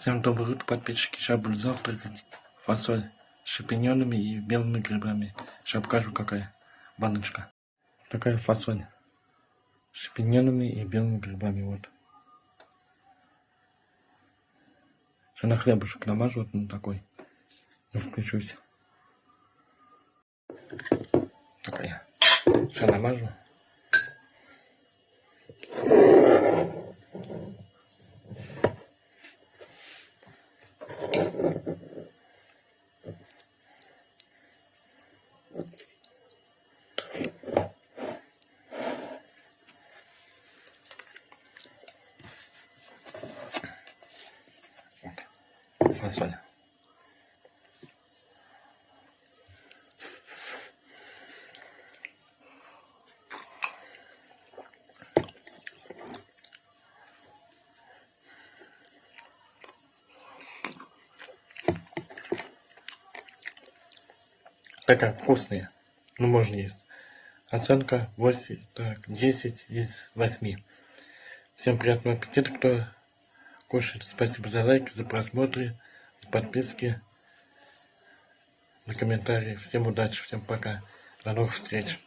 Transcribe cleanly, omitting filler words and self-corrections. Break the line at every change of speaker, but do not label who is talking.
Всем доброе утро, подписчики. Сейчас буду завтракать фасоль с шампиньонами и белыми грибами. Сейчас покажу, какая баночка. Такая фасоль с шампиньонами и белыми грибами. Вот. Сейчас на хлебушек намажу вот на такой. И включусь. Такая. Сейчас намажу. Фасоль. Такая вкусная. Ну, можно есть. Оценка 8, так, 10 из 8. Всем приятного аппетита, кто кушает. Спасибо за лайки, за просмотры, за подписки, за комментарии. Всем удачи, всем пока. До новых встреч.